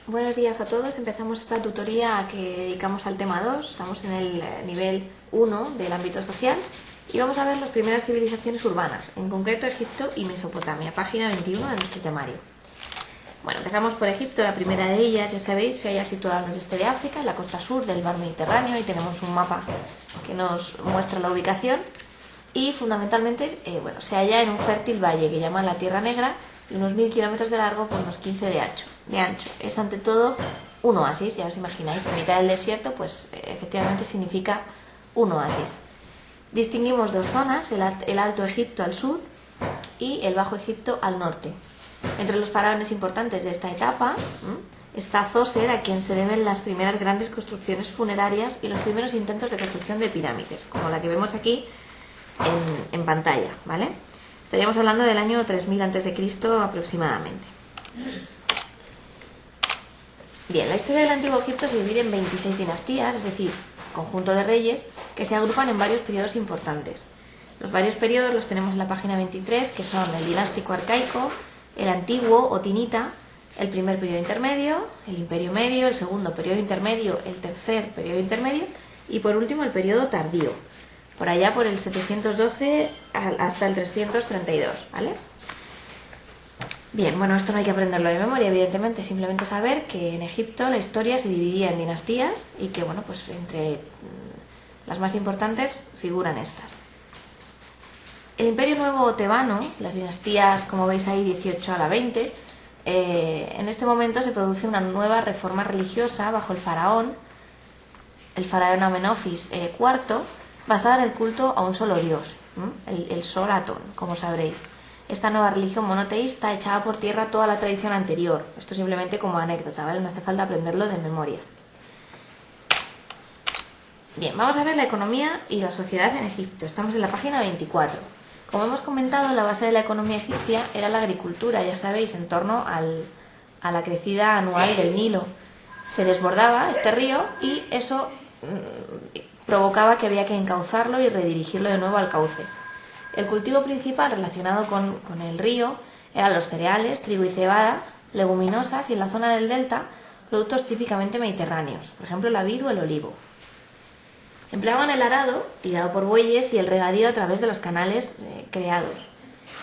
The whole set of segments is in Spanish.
Buenos días a todos. Empezamos esta tutoría que dedicamos al tema 2. Estamos en el nivel 1 del ámbito social y vamos a ver las primeras civilizaciones urbanas, en concreto Egipto y Mesopotamia, página 21 de nuestro temario. Bueno, empezamos por Egipto. La primera de ellas, ya sabéis, se halla situada al noreste de África, en la costa sur del mar Mediterráneo, y tenemos un mapa que nos muestra la ubicación. Y fundamentalmente se halla en un fértil valle que llaman la Tierra Negra, de unos 1000 kilómetros de largo por unos 15 de ancho. Es ante todo un oasis, ya os imagináis, en mitad del desierto, pues efectivamente significa un oasis. Distinguimos dos zonas, el Alto Egipto al sur y el Bajo Egipto al norte. Entre los faraones importantes de esta etapa está Zoser, a quien se deben las primeras grandes construcciones funerarias y los primeros intentos de construcción de pirámides, como la que vemos aquí en pantalla, ¿vale? Estaríamos hablando del año 3000 a.C. aproximadamente. Bien, la historia del Antiguo Egipto se divide en 26 dinastías, es decir, conjunto de reyes que se agrupan en varios periodos importantes. Los varios periodos los tenemos en la página 23, que son el dinástico arcaico, el antiguo o tinita, el primer periodo intermedio, el imperio medio, el segundo periodo intermedio, el tercer periodo intermedio y por último el periodo tardío, por allá por el 712 hasta el 332, ¿vale? Bien, bueno, esto no hay que aprenderlo de memoria, evidentemente, simplemente saber que en Egipto la historia se dividía en dinastías y que, bueno, pues entre las más importantes figuran estas. El Imperio Nuevo Tebano, las dinastías, como veis ahí, 18 a la 20, en este momento se produce una nueva reforma religiosa bajo el faraón Amenofis IV, basada en el culto a un solo dios, el Sol Atón, como sabréis. Esta nueva religión monoteísta echaba por tierra toda la tradición anterior. Esto simplemente como anécdota, ¿vale? No hace falta aprenderlo de memoria. Bien, vamos a ver la economía y la sociedad en Egipto. Estamos en la página 24. Como hemos comentado, la base de la economía egipcia era la agricultura, ya sabéis, en torno a la crecida anual del Nilo. Se desbordaba este río y eso provocaba que había que encauzarlo y redirigirlo de nuevo al cauce. El cultivo principal relacionado con el río eran los cereales, trigo y cebada, leguminosas y en la zona del delta productos típicamente mediterráneos, por ejemplo la vid o el olivo. Empleaban el arado, tirado por bueyes, y el regadío a través de los canales creados.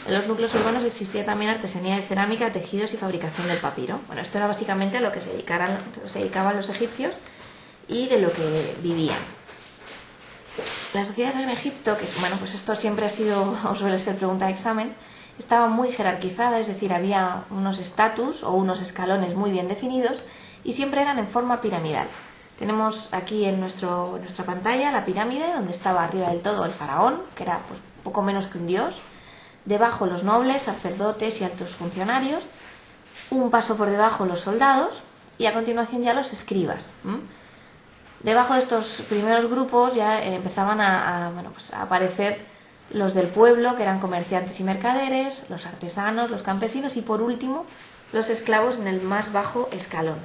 En los núcleos urbanos existía también artesanía de cerámica, tejidos y fabricación del papiro. Bueno, esto era básicamente a lo que se dedicaban los egipcios y de lo que vivían. La sociedad en Egipto, que bueno, pues esto siempre ha sido, o suele ser pregunta de examen, estaba muy jerarquizada, es decir, había unos estatus o unos escalones muy bien definidos y siempre eran en forma piramidal. Tenemos aquí en nuestra pantalla la pirámide, donde estaba arriba del todo el faraón, que era pues poco menos que un dios, debajo los nobles, sacerdotes y altos funcionarios, un paso por debajo los soldados y a continuación ya los escribas. Debajo de estos primeros grupos ya empezaban a aparecer los del pueblo, que eran comerciantes y mercaderes, los artesanos, los campesinos y por último los esclavos en el más bajo escalón.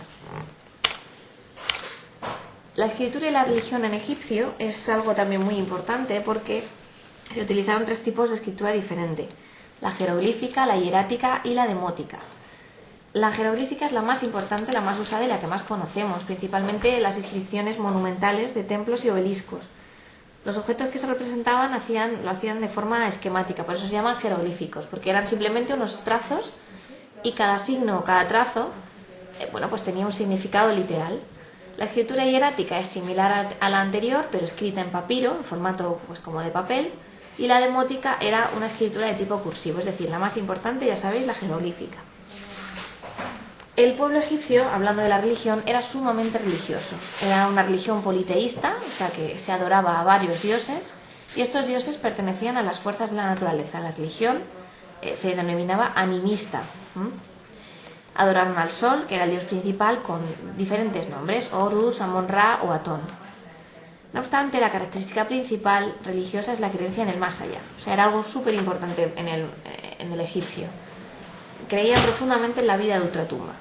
La escritura y la religión en egipcio es algo también muy importante porque se utilizaron tres tipos de escritura diferente: la jeroglífica, la hierática y la demótica. La jeroglífica es la más importante, la más usada y la que más conocemos, principalmente las inscripciones monumentales de templos y obeliscos. Los objetos que se representaban lo hacían de forma esquemática, por eso se llaman jeroglíficos, porque eran simplemente unos trazos y cada signo o cada trazo pues tenía un significado literal. La escritura hierática es similar a la anterior, pero escrita en papiro, en formato pues como de papel, y la demótica era una escritura de tipo cursivo, es decir, la más importante, ya sabéis, la jeroglífica. El pueblo egipcio, hablando de la religión, era sumamente religioso. Era una religión politeísta, o sea que se adoraba a varios dioses, y estos dioses pertenecían a las fuerzas de la naturaleza. La religión se denominaba animista. Adoraron al sol, que era el dios principal, con diferentes nombres: Horus, Amon-Ra o Atón. No obstante, la característica principal religiosa es la creencia en el más allá. O sea, era algo súper importante en el egipcio. Creían profundamente en la vida de ultratumba.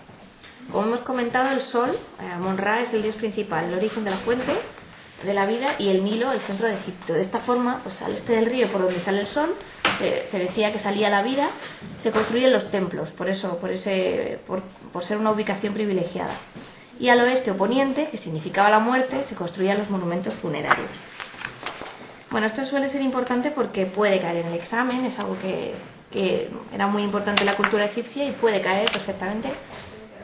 Como hemos comentado, el sol, Amon-Ra, es el dios principal, el origen de la fuente de la vida, y el Nilo, el centro de Egipto. De esta forma, pues al este del río por donde sale el sol, se decía que salía la vida, se construían los templos, por ser una ubicación privilegiada. Y al oeste o poniente, que significaba la muerte, se construían los monumentos funerarios. Bueno, esto suele ser importante porque puede caer en el examen, es algo que era muy importante en la cultura egipcia y puede caer perfectamente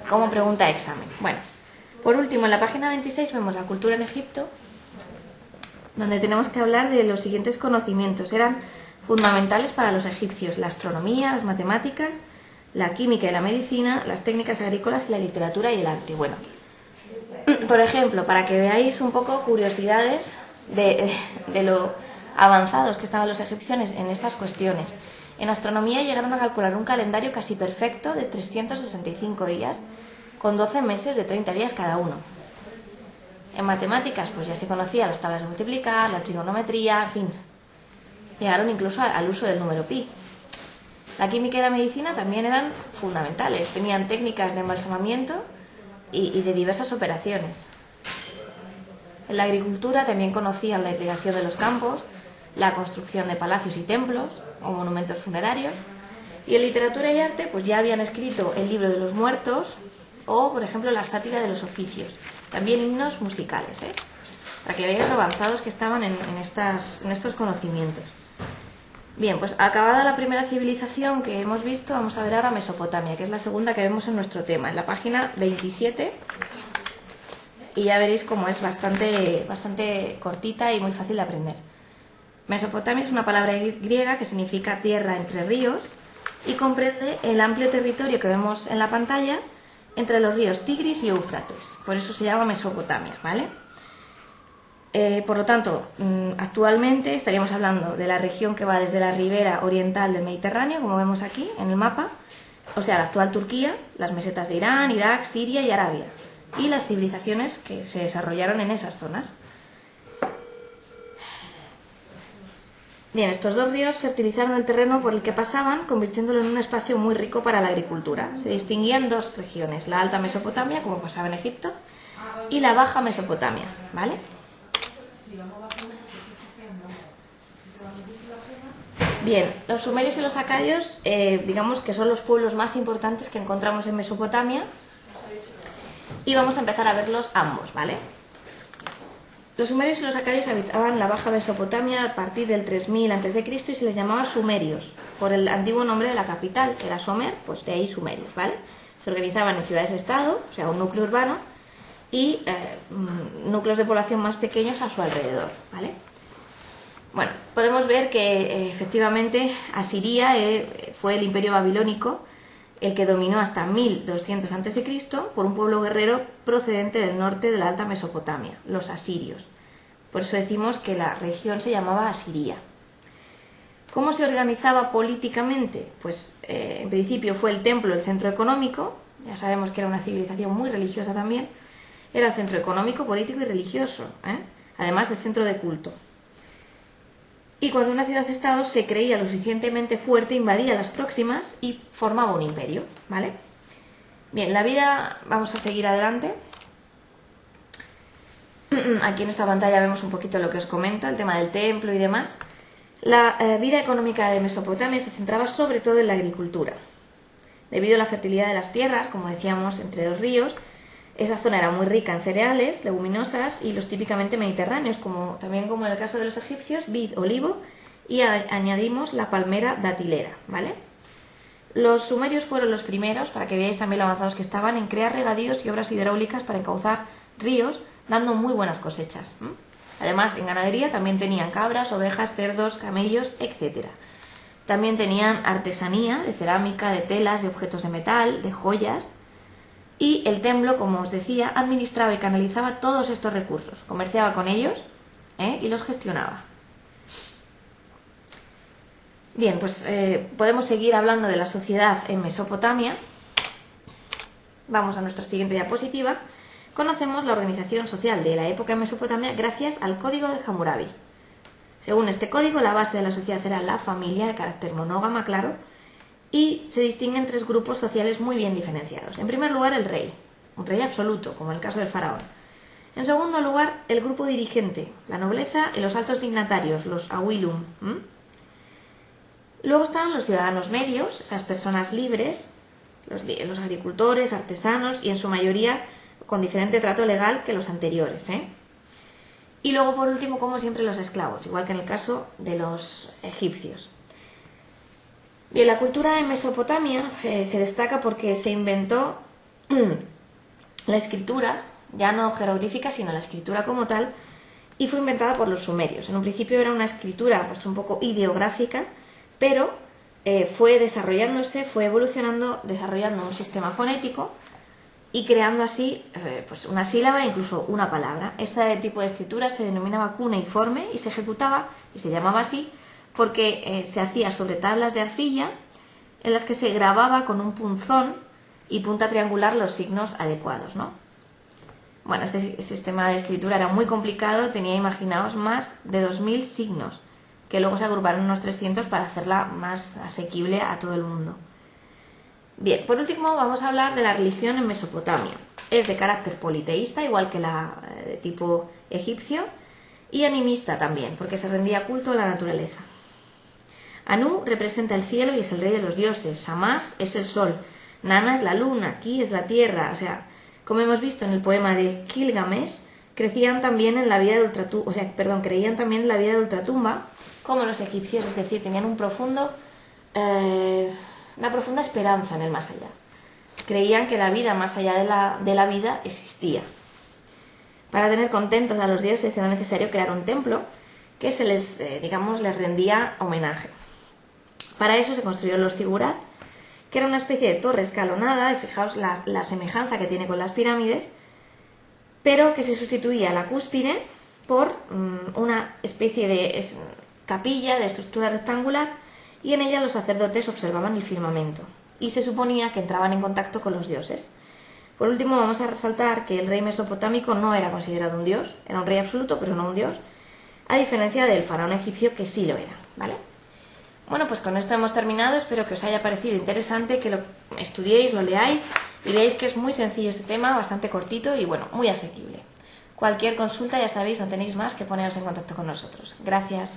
como pregunta de examen. Bueno, por último, en la página 26 vemos la cultura en Egipto, donde tenemos que hablar de los siguientes conocimientos. Eran fundamentales para los egipcios: la astronomía, las matemáticas, la química y la medicina, las técnicas agrícolas y la literatura y el arte. Bueno, por ejemplo, para que veáis un poco curiosidades de lo avanzados que estaban los egipcios en estas cuestiones. En astronomía llegaron a calcular un calendario casi perfecto de 365 días, con 12 meses de 30 días cada uno. En matemáticas, pues ya se conocían las tablas de multiplicar, la trigonometría, en fin. Llegaron incluso al uso del número pi. La química y la medicina también eran fundamentales. Tenían técnicas de embalsamamiento y de diversas operaciones. En la agricultura también conocían la irrigación de los campos, la construcción de palacios y templos o monumentos funerarios. Y en literatura y arte, pues ya habían escrito el libro de los muertos o, por ejemplo, la sátira de los oficios. También himnos musicales, para que veáis lo avanzados que estaban en estos conocimientos. Bien, pues acabada la primera civilización que hemos visto, vamos a ver ahora Mesopotamia, que es la segunda que vemos en nuestro tema, en la página 27. Y ya veréis cómo es bastante cortita y muy fácil de aprender. Mesopotamia es una palabra griega que significa tierra entre ríos y comprende el amplio territorio que vemos en la pantalla entre los ríos Tigris y Éufrates. Por eso se llama Mesopotamia, ¿vale? Por lo tanto, actualmente estaríamos hablando de la región que va desde la ribera oriental del Mediterráneo, como vemos aquí en el mapa, o sea, la actual Turquía, las mesetas de Irán, Irak, Siria y Arabia, y las civilizaciones que se desarrollaron en esas zonas. Bien, estos dos ríos fertilizaron el terreno por el que pasaban, convirtiéndolo en un espacio muy rico para la agricultura. Se distinguían dos regiones, la Alta Mesopotamia, como pasaba en Egipto, y la Baja Mesopotamia, ¿vale? Bien, los sumerios y los acadios, digamos que son los pueblos más importantes que encontramos en Mesopotamia, y vamos a empezar a verlos ambos, ¿vale? Los sumerios y los acadios habitaban la Baja Mesopotamia a partir del 3000 a.C. y se les llamaba sumerios, por el antiguo nombre de la capital, que era Sumer, pues de ahí sumerios, ¿vale? Se organizaban en ciudades-estado, o sea, un núcleo urbano, y núcleos de población más pequeños a su alrededor, ¿vale? Bueno, podemos ver que efectivamente Asiria fue el imperio babilónico el que dominó hasta 1200 a.C. por un pueblo guerrero procedente del norte de la Alta Mesopotamia, los asirios. Por eso decimos que la región se llamaba Asiria. ¿Cómo se organizaba políticamente? Pues en principio fue el templo el centro económico, ya sabemos que era una civilización muy religiosa también, era el centro económico, político y religioso, además del centro de culto. Y cuando una ciudad-estado se creía lo suficientemente fuerte, invadía las próximas y formaba un imperio, ¿vale? Bien, la vida, vamos a seguir adelante. Aquí en esta pantalla vemos un poquito lo que os comento, el tema del templo y demás. La vida económica de Mesopotamia se centraba sobre todo en la agricultura. Debido a la fertilidad de las tierras, como decíamos, entre dos ríos, esa zona era muy rica en cereales, leguminosas y los típicamente mediterráneos, también como en el caso de los egipcios, vid, olivo, y añadimos la palmera datilera, ¿vale? Los sumerios fueron los primeros, para que veáis también lo avanzados que estaban, en crear regadíos y obras hidráulicas para encauzar ríos, dando muy buenas cosechas. Además, en ganadería también tenían cabras, ovejas, cerdos, camellos, etc. También tenían artesanía de cerámica, de telas, de objetos de metal, de joyas. Y el templo, como os decía, administraba y canalizaba todos estos recursos, comerciaba con ellos y los gestionaba. Bien, pues podemos seguir hablando de la sociedad en Mesopotamia. Vamos a nuestra siguiente diapositiva. Conocemos la organización social de la época en Mesopotamia gracias al Código de Hammurabi. Según este código, la base de la sociedad era la familia, de carácter monógama, claro, y se distinguen tres grupos sociales muy bien diferenciados. En primer lugar, el rey, un rey absoluto, como en el caso del faraón. En segundo lugar, el grupo dirigente, la nobleza y los altos dignatarios, los awilum. Luego estaban los ciudadanos medios, esas personas libres, los agricultores, artesanos y en su mayoría con diferente trato legal que los anteriores, ¿eh? Y luego, por último, como siempre, los esclavos, igual que en el caso de los egipcios. Bien, la cultura de Mesopotamia se destaca porque se inventó la escritura, ya no jeroglífica, sino la escritura como tal, y fue inventada por los sumerios. En un principio era una escritura pues, un poco ideográfica, pero fue desarrollándose, fue evolucionando, desarrollando un sistema fonético y creando así pues una sílaba e incluso una palabra. Este tipo de escritura se denominaba cuneiforme y se ejecutaba, y se llamaba así, porque se hacía sobre tablas de arcilla en las que se grababa con un punzón y punta triangular los signos adecuados, ¿no? Bueno, este sistema de escritura era muy complicado, tenía, imaginaos, más de 2000 signos, que luego se agruparon en unos 300 para hacerla más asequible a todo el mundo. Bien, por último vamos a hablar de la religión en Mesopotamia. Es de carácter politeísta, igual que la de tipo egipcio, y animista también, porque se rendía culto a la naturaleza. Anu representa el cielo y es el rey de los dioses, Shamash es el sol, Nana es la luna, Ki es la tierra, o sea, como hemos visto en el poema de Gilgamesh, creían también en la vida de ultratumba, como los egipcios, es decir, tenían una profunda esperanza en el más allá. Creían que la vida más allá de la vida existía. Para tener contentos a los dioses era necesario crear un templo que se les rendía homenaje. Para eso se construyeron los zigurat, que era una especie de torre escalonada, y fijaos la semejanza que tiene con las pirámides, pero que se sustituía a la cúspide por una especie de capilla de estructura rectangular, y en ella los sacerdotes observaban el firmamento y se suponía que entraban en contacto con los dioses. Por último, vamos a resaltar que el rey mesopotámico no era considerado un dios, era un rey absoluto pero no un dios, a diferencia del faraón egipcio, que sí lo era, ¿vale? Bueno, pues con esto hemos terminado. Espero que os haya parecido interesante, que lo estudiéis, lo leáis y veáis que es muy sencillo este tema, bastante cortito y bueno, muy asequible. Cualquier consulta, ya sabéis, no tenéis más que poneros en contacto con nosotros. Gracias.